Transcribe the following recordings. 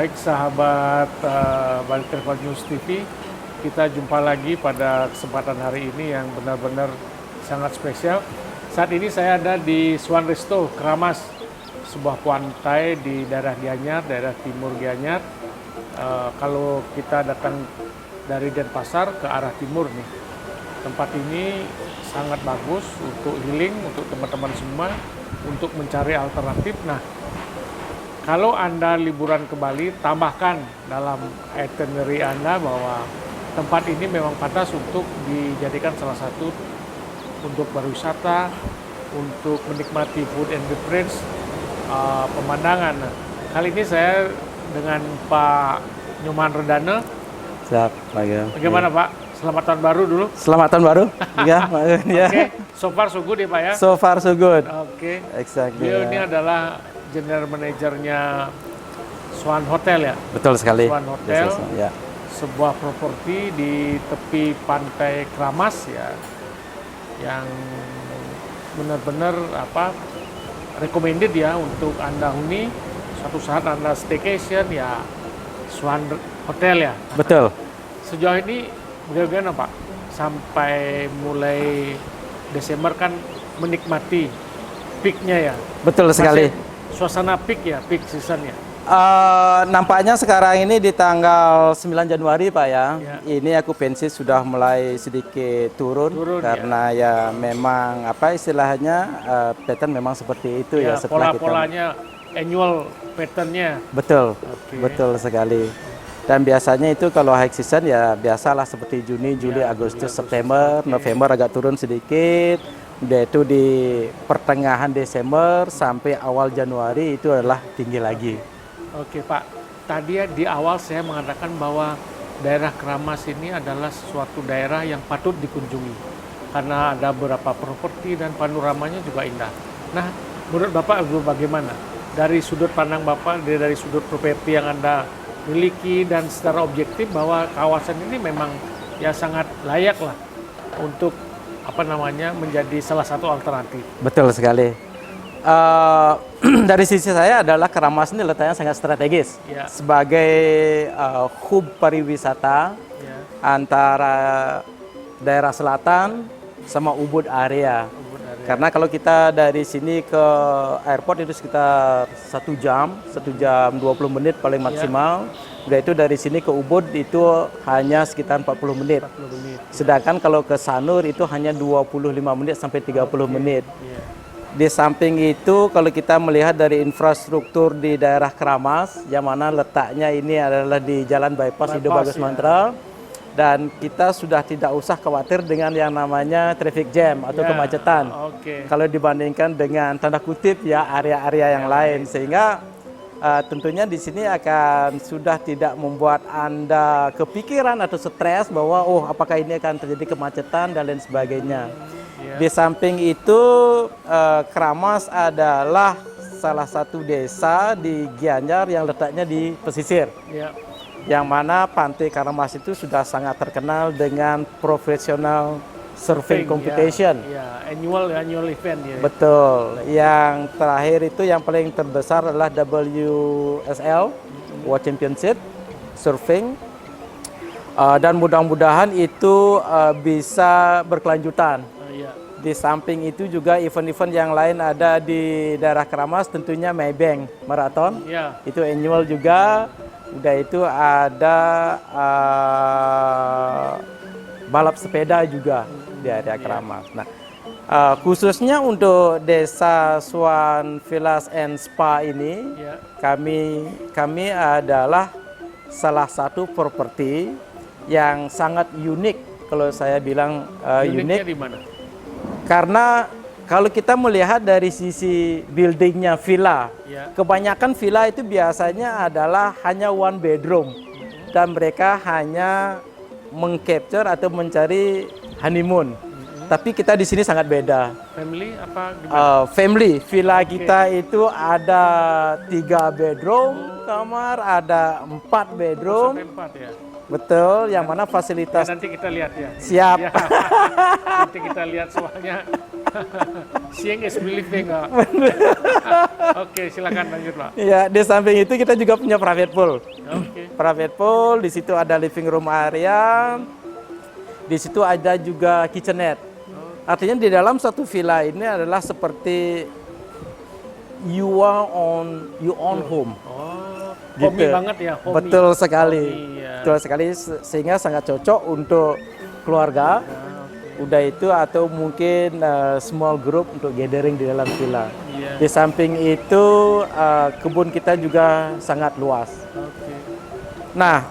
Baik sahabat Balik Telepon News TV, kita jumpa lagi pada kesempatan hari ini yang benar-benar sangat spesial. Saat ini saya ada di Swan Resto, Keramas, sebuah pantai di daerah Gianyar, daerah timur Gianyar. Kalau kita datang dari Denpasar ke arah timur nih, tempat ini sangat bagus untuk healing, untuk teman-teman semua, untuk mencari alternatif. Nah, kalau Anda liburan ke Bali, tambahkan dalam itinerary Anda bahwa tempat ini memang pantas untuk dijadikan salah satu untuk berwisata, untuk menikmati food and beverage, pemandangan. Nah, kali ini saya dengan Pak Nyoman Redana. Siap, Pak. Bagaimana Pak? Selamat tahun baru dulu. Selamat tahun baru. Ya, Oke, so far so good ya Pak ya? So far so good. Oke. Exactly. Beliau ini adalah General Manajernya Swan Hotel ya? Betul sekali. Swan Hotel, ya. Sebuah properti di tepi pantai Keramas ya, yang benar-benar recommended ya untuk Anda huni. Suatu saat Anda staycation ya, Swan Hotel ya. Betul. Sejauh ini bagaimana Pak? Sampai mulai Desember kan menikmati peaknya ya. Betul sekali. Suasana peak ya, peak season ya. Nampaknya sekarang ini di tanggal 9 Januari Pak ya, ini okupansi sudah mulai sedikit turun karena ya memang istilahnya pattern memang seperti itu ya, setelah pola-polanya annual patternnya. Betul, betul sekali. Dan biasanya itu kalau high season ya biasalah seperti Juni, Juli, Agustus, September, November agak turun sedikit. Udah itu di pertengahan Desember sampai awal Januari itu adalah tinggi lagi. Oke Pak, tadi di awal saya mengatakan bahwa daerah Keramas ini adalah suatu daerah yang patut dikunjungi karena ada beberapa properti dan panoramanya juga indah. Nah, menurut Bapak bagaimana? Dari sudut pandang Bapak, dari sudut properti yang Anda miliki dan secara objektif bahwa kawasan ini memang ya sangat layak lah untuk menjadi salah satu alternatif. Betul sekali. Dari sisi saya adalah Keramas ini letaknya sangat strategis sebagai hub pariwisata antara daerah selatan sama Ubud area. Karena kalau kita dari sini ke airport itu sekitar 1 jam 20 menit paling maksimal. Udah itu dari sini ke Ubud itu hanya sekitar 40 menit. Sedangkan kalau ke Sanur itu hanya 25 menit sampai 30 menit. Di samping itu kalau kita melihat dari infrastruktur di daerah Keramas, yang mana letaknya ini adalah di Jalan Bypass Indo Bagus Mantra, dan kita sudah tidak usah khawatir dengan yang namanya traffic jam atau kemacetan. Kalau dibandingkan dengan tanda kutip ya area-area yang lain, sehingga tentunya di sini akan sudah tidak membuat Anda kepikiran atau stres bahwa apakah ini akan terjadi kemacetan dan lain sebagainya. Di samping itu Keramas adalah salah satu desa di Gianyar yang letaknya di pesisir. Yang mana Pantai Keramas itu sudah sangat terkenal dengan profesional surfing competition. Annual event ya. Betul. Yang terakhir itu yang paling terbesar adalah WSL World Championship surfing. Dan mudah-mudahan itu bisa berkelanjutan. Di samping itu juga event-event yang lain ada di daerah Keramas, tentunya Maybank Marathon. Itu annual juga. Udah itu ada balap sepeda juga di area Keramas. Nah, khususnya untuk Desa Swan Villas and Spa ini, kami adalah salah satu properti yang sangat unik. Kalau saya bilang unik, di mana? Karena kalau kita melihat dari sisi buildingnya villa, kebanyakan villa itu biasanya adalah hanya one bedroom dan mereka hanya mengcapture atau mencari honeymoon. Tapi kita di sini sangat beda. Family apa gimana? Family, villa kita itu ada 3 bedroom kamar, ada 4 bedroom. Sampai 4 ya. Betul, yang mana fasilitas nanti kita lihat ya. Siap. Nanti kita lihat soalnya Seeing is believing. Pak. Oke, silakan lanjut, Pak. Ya, di samping itu kita juga punya private pool. Oke. Private pool, di situ ada living room area, di situ ada juga kitchenette. Artinya di dalam satu villa ini adalah seperti you own home. Oh, Gitu. homey banget ya, homey. Betul sekali. Homey, ya. Betul sekali sehingga sangat cocok untuk keluarga. Udah itu atau mungkin small group untuk gathering di dalam villa. Iya. Di samping itu kebun kita juga sangat luas. Oke. Nah,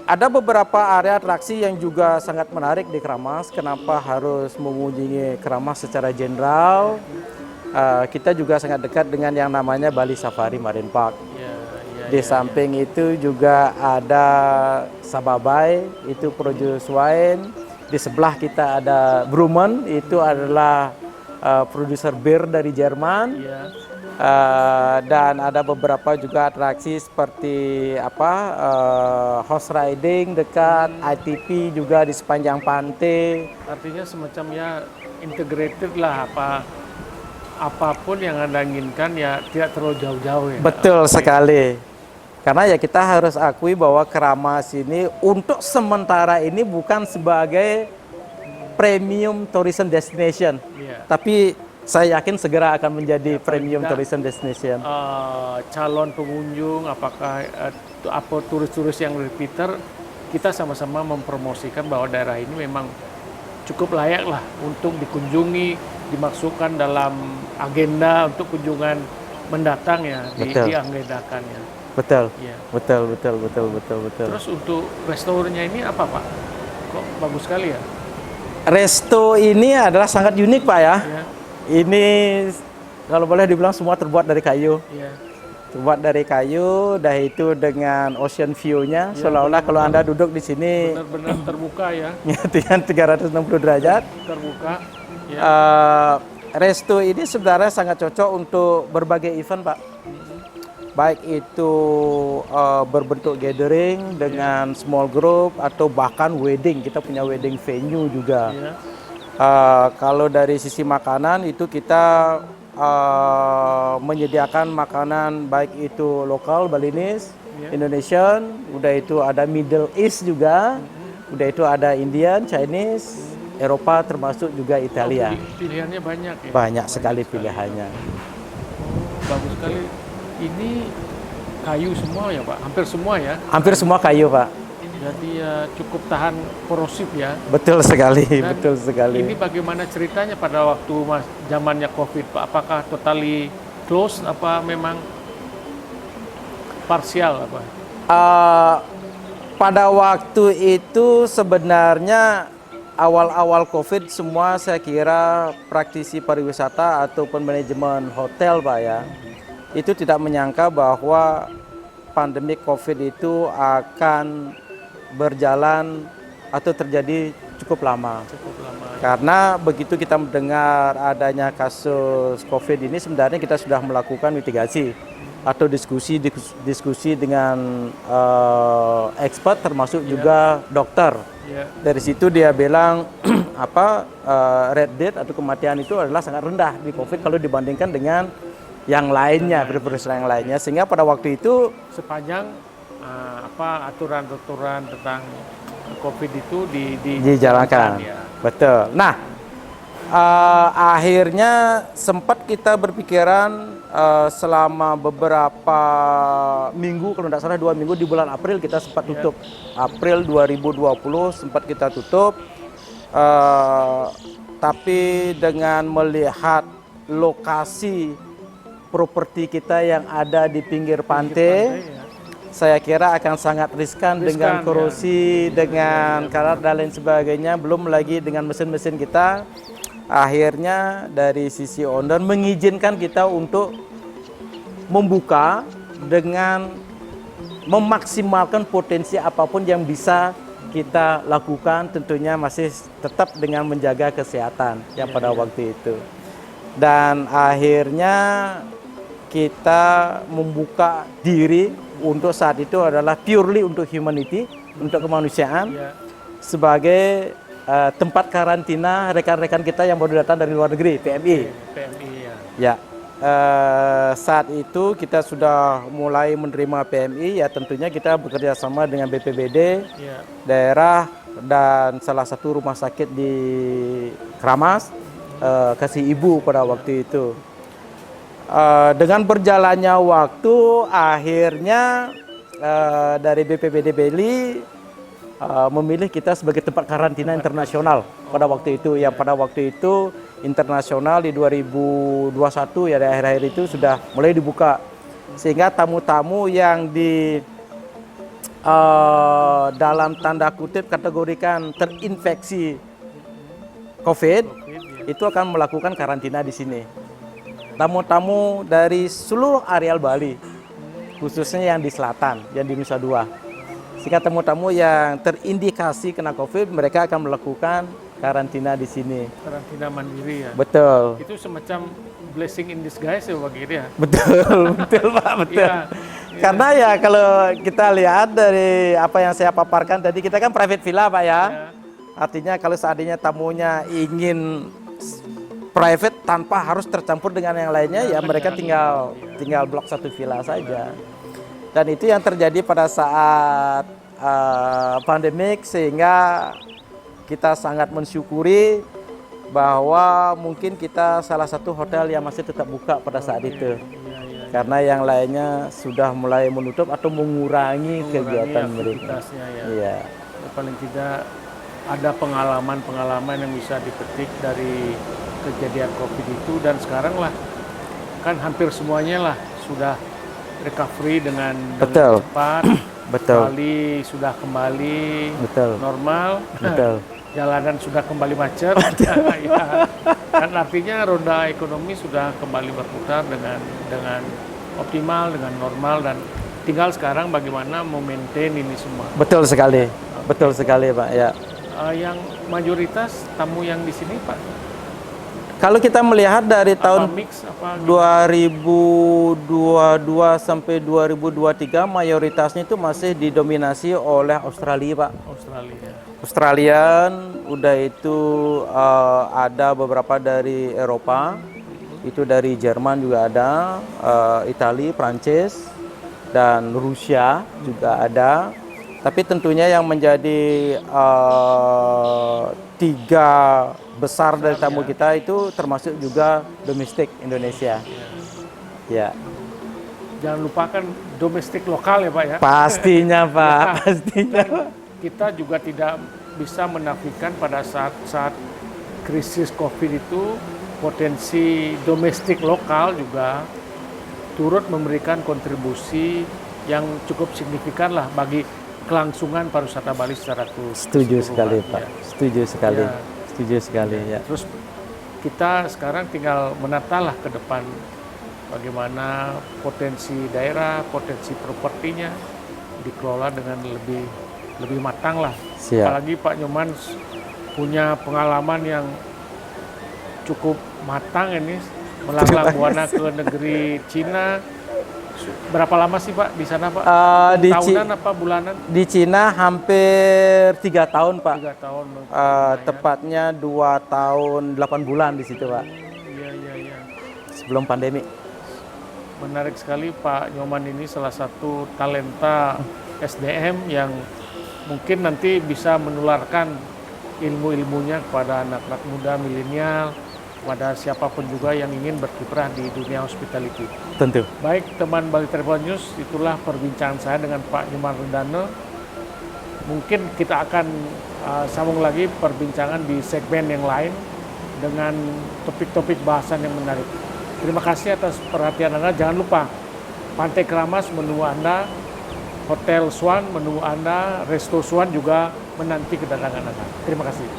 ada beberapa area atraksi yang juga sangat menarik di Kramas. Kenapa harus mengunjungi Kramas secara general? Kita juga sangat dekat dengan yang namanya Bali Safari Marine Park. Iya, iya, Di iya, samping itu juga ada Sababai, itu produce wine. Di sebelah kita ada Brummen, itu adalah produser bir dari Jerman. iya. Dan ada beberapa juga atraksi seperti horse riding dekat, ITP juga di sepanjang pantai. Artinya semacam ya integrated lah, apapun yang Anda inginkan ya tidak terlalu jauh-jauh ya. Betul sekali. Karena ya kita harus akui bahwa Kramas ini untuk sementara ini bukan sebagai premium tourism destination. Iya. Tapi saya yakin segera akan menjadi premium tidak, tourism destination. Calon pengunjung, apakah apa turis-turis yang repeater, kita sama-sama mempromosikan bahwa daerah ini memang cukup layak lah untuk dikunjungi, dimasukkan dalam agenda untuk kunjungan mendatang ya, diagendakan ya. Betul, Iya. betul. Terus untuk restorannya ini apa, Pak? Kok bagus sekali ya? Resto ini adalah sangat unik, Pak ya. Iya. Ini kalau boleh dibilang semua terbuat dari kayu. Iya. Terbuat dari kayu, dah itu dengan ocean view-nya, seolah-olah kalau Anda duduk di sini Benar-benar terbuka ya, dengan 360 derajat. terbuka. Ya. Resto ini sebenarnya sangat cocok untuk berbagai event, Pak. Baik itu berbentuk gathering dengan small group atau bahkan wedding. Kita punya wedding venue juga. Iya. Kalau dari sisi makanan itu kita menyediakan makanan baik itu lokal Balinese, Indonesian, udah itu ada Middle East juga, udah itu ada Indian, Chinese, Eropa termasuk juga Italia. Pilihannya banyak ya. Banyak sekali pilihannya. Bagus sekali. Ini kayu semua ya, Pak? Hampir semua ya? Hampir semua kayu, Pak. Jadi ya cukup tahan korosif ya. Betul sekali, Dan betul sekali. Ini bagaimana ceritanya pada waktu zamannya COVID, Pak? Apakah totally closed, apa memang parsial apa? Pada waktu itu sebenarnya awal-awal COVID semua saya kira praktisi pariwisata ataupun manajemen hotel, Pak ya, itu tidak menyangka bahwa pandemi COVID itu akan berjalan atau terjadi cukup lama. Cukup lama. Karena begitu kita mendengar adanya kasus COVID ini, sebenarnya kita sudah melakukan mitigasi atau diskusi dengan expert termasuk juga dokter. Dari situ dia bilang red date atau kematian itu adalah sangat rendah di COVID kalau dibandingkan dengan yang lainnya, virus yang lainnya, sehingga pada waktu itu sepanjang aturan-aturan tentang COVID itu dijalankan. Ya. Betul. Nah, akhirnya sempat kita berpikiran selama beberapa minggu, kalau tidak salah 2 minggu di bulan April kita sempat tutup. April 2020 sempat kita tutup. Tapi dengan melihat lokasi properti kita yang ada di pinggir pantai, saya kira akan sangat riskan dengan korosi, dengan karat dan lain sebagainya, belum lagi dengan mesin-mesin kita. Akhirnya dari sisi owner mengizinkan kita untuk membuka dengan memaksimalkan potensi apapun yang bisa kita lakukan, tentunya masih tetap dengan menjaga kesehatan yang pada waktu itu. Dan akhirnya kita membuka diri untuk saat itu adalah purely untuk humanity, untuk kemanusiaan, sebagai tempat karantina rekan-rekan kita yang baru datang dari luar negeri, PMI. PMI ya. Ya, saat itu kita sudah mulai menerima PMI, ya tentunya kita bekerja sama dengan BPBD, Ya. daerah, dan salah satu rumah sakit di Kramas, Kasih Ibu pada waktu itu. Dengan berjalannya waktu, akhirnya dari BPBD Bali memilih kita sebagai tempat karantina internasional pada waktu itu. Yang pada waktu itu internasional di 2021 ya, di akhir-akhir itu sudah mulai dibuka, sehingga tamu-tamu yang di dalam tanda kutip kategorikan terinfeksi COVID itu akan melakukan karantina di sini. Tamu-tamu dari seluruh areal Bali, khususnya yang di selatan, yang di Nusa Dua. Sehingga tamu-tamu yang terindikasi kena COVID, mereka akan melakukan karantina di sini. Karantina mandiri ya. Betul. Itu semacam blessing in disguise ya Pak Giri ya. Betul, betul Pak, betul. Iya. Karena ya kalau kita lihat dari apa yang saya paparkan tadi, kita kan private villa Pak ya. Ya. Artinya kalau seandainya tamunya ingin private tanpa harus tercampur dengan yang lainnya, ya mereka tinggal blok satu villa saja. Dan itu yang terjadi pada saat pandemik, sehingga kita sangat mensyukuri bahwa mungkin kita salah satu hotel yang masih tetap buka pada saat itu. Karena yang lainnya sudah mulai menutup atau mengurangi kegiatan mereka. Ya. Iya. Paling tidak ada pengalaman-pengalaman yang bisa dipetik dari kejadian COVID itu, dan sekarang lah kan hampir semuanya lah sudah recovery dengan cepat. Betul. Bali sudah kembali normal. Betul. Jalanan sudah kembali macet. Ya. Kan artinya roda ekonomi sudah kembali berputar dengan optimal, dengan normal, dan tinggal sekarang bagaimana memaintain ini semua. Betul sekali. Betul sekali Pak ya. Yang mayoritas tamu yang di sini Pak, kalau kita melihat dari tahun 2022 sampai 2023, mayoritasnya itu masih didominasi oleh Australia Pak. Australian, udah itu ada beberapa dari Eropa, itu dari Jerman juga ada, Italia, Prancis, dan Rusia juga ada. Tapi tentunya yang menjadi tiga besar dari tamu kita itu termasuk juga domestik Indonesia. Ya. Jangan lupakan domestik lokal ya Pak ya. Pastinya Pak, pastinya. Kita juga tidak bisa menafikan pada saat krisis COVID itu potensi domestik lokal juga turut memberikan kontribusi yang cukup signifikan lah bagi kelangsungan pariwisata Bali secara keseluruhan. Setuju sekali Pak, setuju sekali, ya. Setuju sekali ya. Terus kita sekarang tinggal menata lah ke depan bagaimana potensi daerah, potensi propertinya dikelola dengan lebih matang lah. Siap. Apalagi Pak Nyoman punya pengalaman yang cukup matang ini, melanglang buana ke negeri Cina. Berapa lama sih Pak di sana Pak? Tahunan apa bulanan? Di Cina hampir 3 tahun Pak. 3 tahun. Tepatnya 2 tahun 8 bulan di situ Pak. Iya. Sebelum pandemi. Menarik sekali Pak Nyoman ini salah satu talenta SDM yang mungkin nanti bisa menularkan ilmu-ilmunya kepada anak-anak muda milenial, kepada siapapun juga yang ingin berkiprah di dunia hospitality. Tentu. Baik teman Bali Travel News, itulah perbincangan saya dengan Pak Nyoman Rundano. Mungkin kita akan sambung lagi perbincangan di segmen yang lain dengan topik-topik bahasan yang menarik. Terima kasih atas perhatian Anda. Jangan lupa Pantai Kramas menunggu Anda, Hotel Swan menunggu Anda, Resto Swan juga menanti kedatangan Anda. Terima kasih.